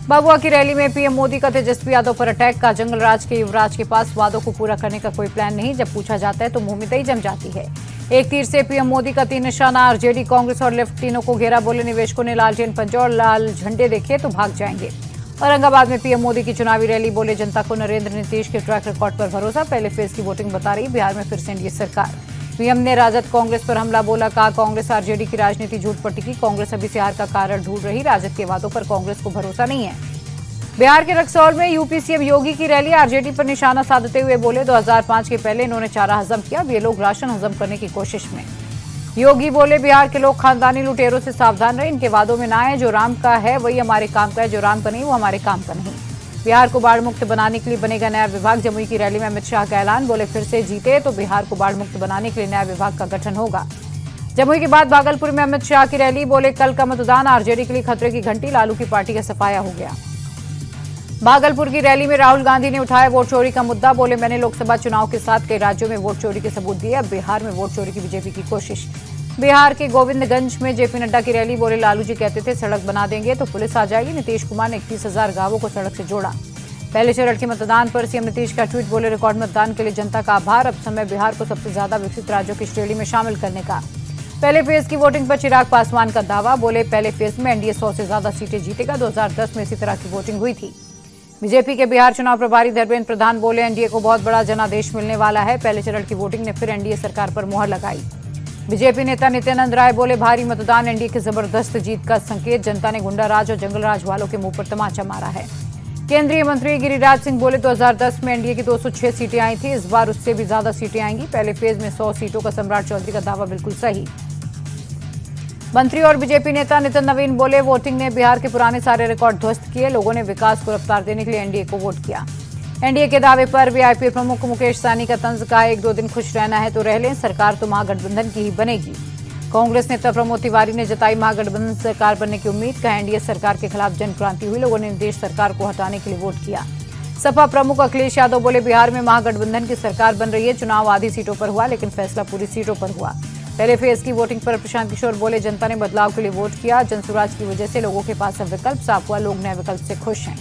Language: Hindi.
भभुआ की रैली में पीएम मोदी का तेजस्वी यादव पर अटैक का। जंगलराज के युवराज के पास वादों को पूरा करने का कोई प्लान नहीं, जब पूछा जाता है तो मुंह में दही जम जाती है। एक तीर से पीएम मोदी का 3 निशाना। आरजेडी, कांग्रेस और लेफ्ट तीनों को घेरा। बोले निवेशकों ने लालटेन पंजों और लाल झंडे देखे तो भाग जाएंगे। औरंगाबाद में पीएम मोदी की चुनावी रैली। बोले जनता को नरेंद्र नीतीश के ट्रैक रिकॉर्ड पर भरोसा। पहले फेज की वोटिंग बता रही बिहार में फिर से एनडीए सरकार। पीएम ने राजद कांग्रेस पर हमला बोला। कहा कांग्रेस आरजेडी की राजनीति झूठ पर टिकी। कांग्रेस अभी से हार का कारण ढूंढ रही। राजद के वादों पर कांग्रेस को भरोसा नहीं है। बिहार के रक्सौल में यूपी सीएम योगी की रैली। आरजेडी पर निशाना साधते हुए बोले 2005 के पहले इन्होंने चारा हजम किया, अब ये लोग राशन हजम करने की कोशिश में। योगी बोले बिहार के लोग खानदानी लुटेरों से सावधान रहे, इनके वादों में ना आए। जो राम का है वही हमारे काम का है, जो राम का नहीं वो हमारे काम का नहीं। बिहार को बाढ़ मुक्त बनाने के लिए बनेगा नया विभाग। जमुई की रैली में अमित शाह का ऐलान। बोले फिर से जीते तो बिहार को बाढ़ मुक्त बनाने के लिए नया विभाग का गठन होगा। जमुई के बाद भागलपुर में अमित शाह की रैली। बोले कल का मतदान आरजेडी के लिए खतरे की घंटी। लालू की पार्टी का सफाया हो गया। भागलपुर की रैली में राहुल गांधी ने उठाया वोट चोरी का मुद्दा। बोले मैंने लोकसभा चुनाव के साथ कई राज्यों में वोट चोरी के सबूत दिए, अब बिहार में वोट चोरी की बीजेपी की कोशिश। बिहार के गोविंदगंज में जेपी नड्डा की रैली। बोले लालू जी कहते थे सड़क बना देंगे तो पुलिस आ जाएगी। नीतीश कुमार ने 31,000 गांवों को सड़क से जोड़ा। पहले चरण के मतदान पर सीएम नीतीश का ट्वीट। बोले रिकॉर्ड मतदान के लिए जनता का आभार, अब समय बिहार को सबसे ज्यादा विकसित राज्यों की श्रेणी में शामिल करने का। पहले फेज की वोटिंग पर चिराग पासवान का दावा। बोले पहले फेज में एनडीए 100 से ज्यादा सीटें जीतेगा। 2010 में इसी तरह की वोटिंग हुई थी। बीजेपी के बिहार चुनाव प्रभारी धर्मेंद्र प्रधान बोले एनडीए को बहुत बड़ा जनादेश मिलने वाला है। पहले चरण की वोटिंग ने फिर एनडीए सरकार पर मुहर लगाई। बीजेपी नेता नित्यानंद राय बोले भारी मतदान एनडीए की जबरदस्त जीत का संकेत। जनता ने गुंडाराज और जंगलराज वालों के मुंह पर तमाचा मारा है। केंद्रीय मंत्री गिरिराज सिंह बोले 2010 में एनडीए की 206 सीटें आई थी, इस बार उससे भी ज्यादा सीटें आएंगी। पहले फेज में 100 सीटों का सम्राट चौधरी का दावा बिल्कुल सही। मंत्री और बीजेपी नेता नितिन नवीन बोले वोटिंग ने बिहार के पुराने सारे रिकॉर्ड ध्वस्त किए। लोगों ने विकास को रफ्तार देने के लिए एनडीए को वोट किया। एनडीए के दावे पर वीआईपी प्रमुख मुकेश सहनी का तंज। कहा 1-2 दिन खुश रहना है तो रह लें, सरकार तो महागठबंधन की ही बनेगी। कांग्रेस नेता प्रमोद तिवारी ने जताई महागठबंधन सरकार बनने की उम्मीद। कहा एनडीए सरकार के खिलाफ जनक्रांति हुई, लोगों ने नीतीश सरकार को हटाने के लिए वोट किया। सपा प्रमुख अखिलेश यादव बोले बिहार में महागठबंधन की सरकार बन रही है। चुनाव आधी सीटों पर हुआ लेकिन फैसला पूरी सीटों पर हुआ। पहले फेज की वोटिंग पर प्रशांत किशोर बोले जनता ने बदलाव के लिए वोट किया। जनसुराज की वजह से लोगों के पास अब विकल्प साफ हुआ, लोग नए विकल्प से खुश हैं।